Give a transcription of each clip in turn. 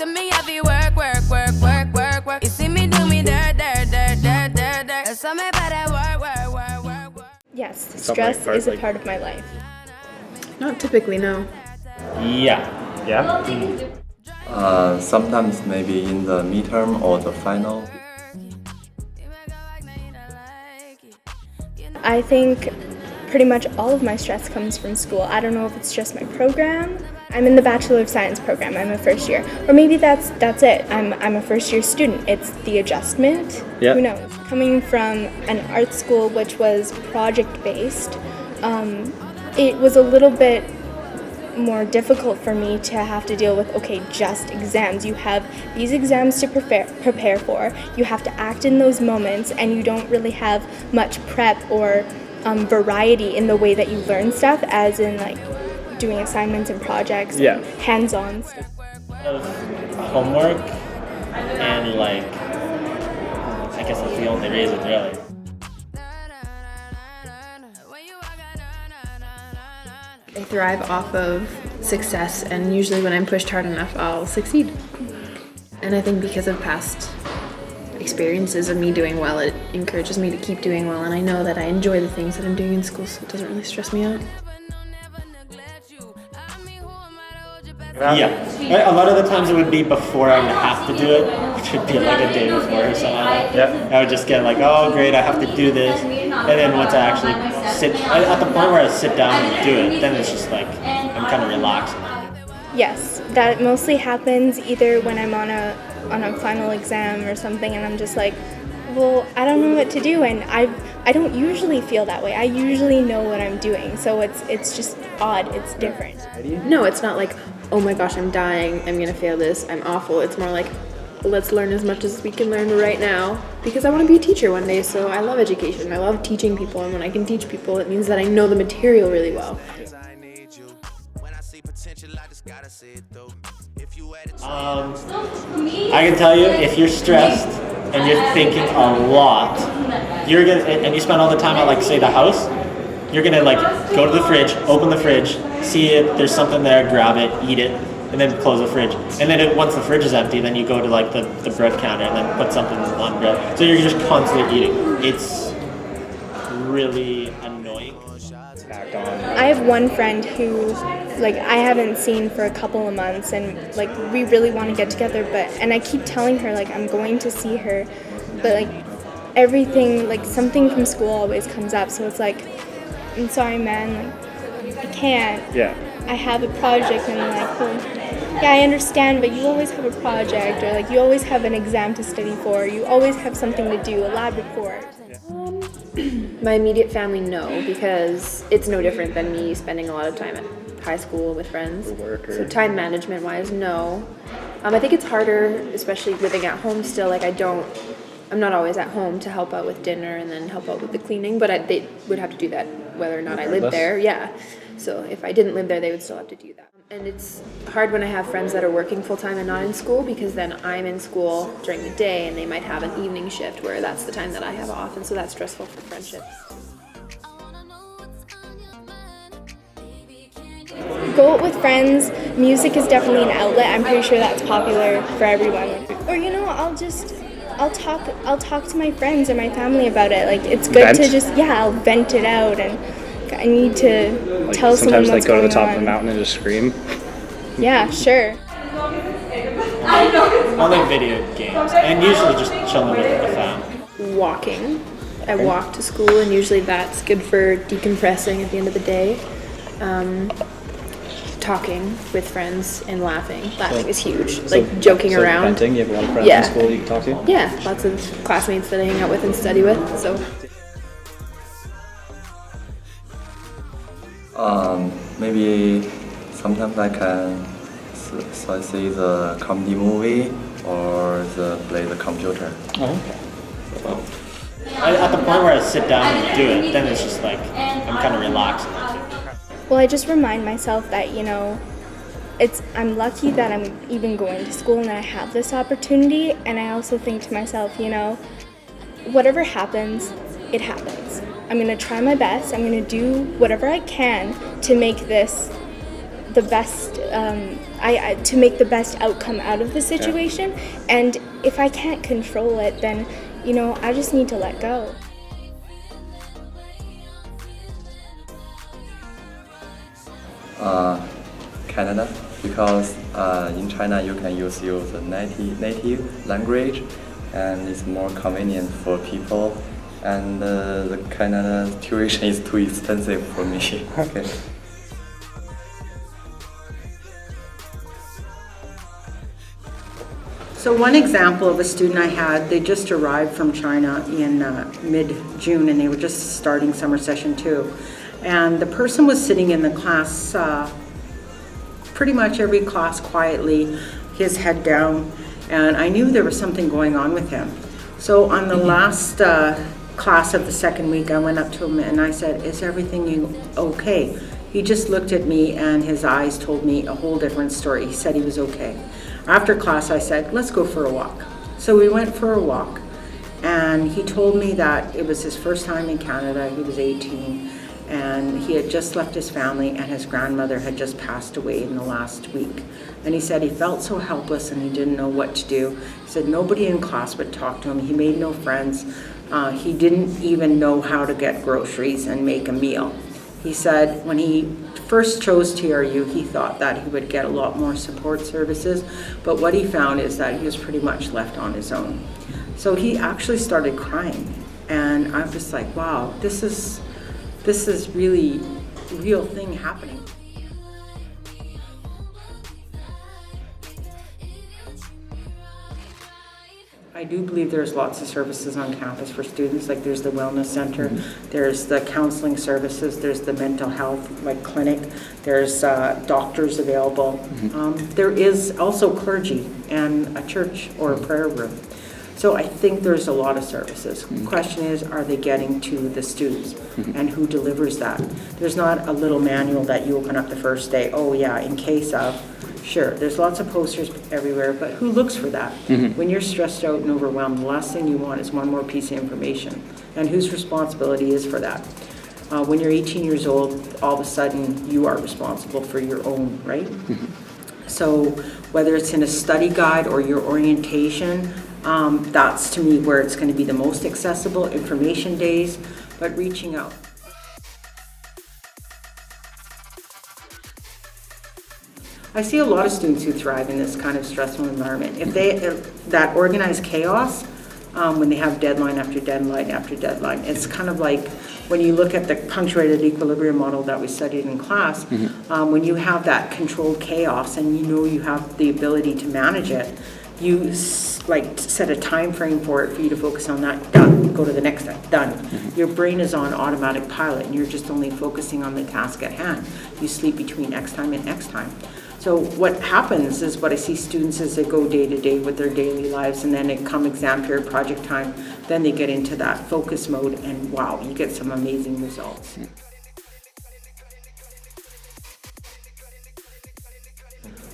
to me, I be work, work, work, work, work, work. You see me do me dirt, dirt, dirt, dirt, dirt, dirt. There's something about that work, work, work, work, work. Yes, stress is a part of my life. Not typically, no. Yeah. Sometimes maybe in the midterm or the final. I think pretty much all of my stress comes from school. I don't know if it's just my program. I'm in the Bachelor of Science program. I'm a first year. Or maybe that's it. I'm a first year student. It's the adjustment. Yep. Who knows? Coming from an art school which was project based, it was a little bit more difficult for me to have to deal with, okay, just exams. You have these exams to prepare for. You have to act in those moments, and you don't really have much prep or variety in the way that you learn stuff, as in like doing assignments and projects, and hands-on stuff. Of homework and like, I guess that's the only reason really. I thrive off of success, and usually when I'm pushed hard enough, I'll succeed. And I think because of past experiences of me doing well, it encourages me to keep doing well, and I know that I enjoy the things that I'm doing in school, so it doesn't really stress me out. Yeah. A lot of the times it would be before I would have to do it, which would be like a day before or something like that. I would just get like, oh great, I have to do this. And then once I actually at the point where I sit down and do it, then it's just like, I'm kind of relaxed. Yes, that mostly happens either when I'm on a final exam or something, and I'm just like, well, I don't know what to do, and I don't usually feel that way. I usually know what I'm doing, so it's just odd. It's different. No, it's not like, oh my gosh, I'm dying, I'm gonna fail this, I'm awful. It's more like, let's learn as much as we can learn right now, because I want to be a teacher one day, so I love education. I love teaching people, and when I can teach people, it means that I know the material really well. I can tell you, if you're stressed and you're thinking a lot, you're gonna, and you spend all the time at like say the house, you're gonna like go to the fridge, open the fridge, see it, there's something there, grab it, eat it, and then close the fridge. And then once the fridge is empty, then you go to like the bread counter and then put something on bread. So you're just constantly eating. It's really annoying. I have one friend who, like, I haven't seen for a couple of months, and like we really want to get together, and I keep telling her like I'm going to see her, but like everything, like something from school always comes up, so it's like, I'm sorry man, like I can't. Yeah. I have a project, and I'm like, well, yeah, I understand, but you always have a project, or like you always have an exam to study for, you always have something to do, a lab report. My immediate family, no, because it's no different than me spending a lot of time at high school with friends. So time management wise, no. I think it's harder, especially living at home still. Like I'm not always at home to help out with dinner and then help out with the cleaning, but they would have to do that whether or not I lived there. Yeah. So if I didn't live there, they would still have to do that. And it's hard when I have friends that are working full-time and not in school, because then I'm in school during the day and they might have an evening shift where that's the time that I have off, and so that's stressful for friendships. Go out with friends. Music is definitely an outlet. I'm pretty sure that's popular for everyone. Or I'll talk to my friends or my family about it. Like it's good to just I'll vent it out, and I need to tell someone what's going on. Sometimes like go to the top of the mountain and just scream. Yeah, sure. I like video games, and usually just chilling with the fam. Walking. I walk to school, and usually that's good for decompressing at the end of the day. Talking with friends and laughing. Laughing is huge. Like joking around. Venting. You have a lot of friends in school you can talk to? Yeah, lots of classmates that I hang out with and study with. So. Maybe sometimes I can see the comedy movie or play the computer. Oh, okay. At the point where I sit down and do it, then it's just like, I'm kind of relaxed. Well, I just remind myself that, I'm lucky that I'm even going to school and that I have this opportunity, and I also think to myself, whatever happens, it happens. I'm going to try my best. I'm going to do whatever I can to make this the best, to make the best outcome out of the situation. And if I can't control it, then, you know, I just need to let go. Canada, because in China you can use your native language, and it's more convenient for people. And the Canada tuition is too expensive for me. Okay. So one example of a student I had, they just arrived from China in mid-June, and they were just starting summer session 2. And the person was sitting in the class, pretty much every class quietly, his head down, and I knew there was something going on with him. So on the last class of the second week, I went up to him and I said, "Is everything okay?" He just looked at me and his eyes told me a whole different story. He said he was okay. After class, I said, "Let's go for a walk." So we went for a walk, and he told me that it was his first time in Canada. He was 18, and he had just left his family, and his grandmother had just passed away in the last week. And he said he felt so helpless and he didn't know what to do. He said nobody in class would talk to him. He made no friends. He didn't even know how to get groceries and make a meal. He said when he first chose TRU, he thought that he would get a lot more support services, but what he found is that he was pretty much left on his own. So he actually started crying, and I'm just like, wow, this is really a real thing happening. I do believe there's lots of services on campus for students, like there's the wellness center, there's the counseling services, there's the mental health like clinic, there's doctors available. There is also clergy and a church or a prayer room. So I think there's a lot of services. The question is, are they getting to the students, and who delivers that? There's not a little manual that you open up the first day, oh yeah, in case of. Sure, there's lots of posters everywhere, but who looks for that? When you're stressed out and overwhelmed, the last thing you want is one more piece of information. And whose responsibility is for that? When you're 18 years old, all of a sudden you are responsible for your own, right? So whether it's in a study guide or your orientation, that's to me where it's going to be the most accessible, information days, but reaching out. I see a lot of students who thrive in this kind of stressful environment. If they, that organized chaos, when they have deadline after deadline after deadline, it's kind of like when you look at the punctuated equilibrium model that we studied in class, when you have that controlled chaos and you know you have the ability to manage it, you like set a time frame for it for you to focus on that, done, go to the next step, done. Your brain is on automatic pilot and you're just only focusing on the task at hand. You sleep between X time and X time. So what happens is what I see students as they go day to day with their daily lives, and then it come exam period, project time, then they get into that focus mode, and wow, you get some amazing results.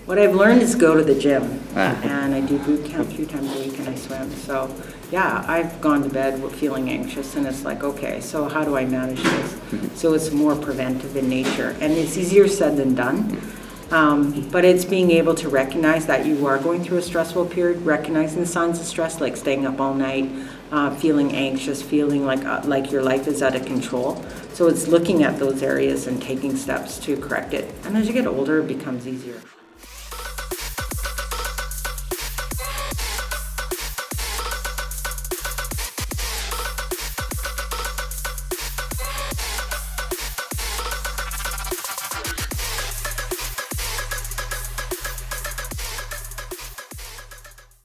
What I've learned is go to the gym, and I do boot camp 3 times a week and I swim. So yeah, I've gone to bed feeling anxious, and it's like, okay, so how do I manage this? So it's more preventive in nature, and it's easier said than done. But it's being able to recognize that you are going through a stressful period, recognizing the signs of stress, like staying up all night, feeling anxious, feeling like your life is out of control. So it's looking at those areas and taking steps to correct it. And as you get older, it becomes easier.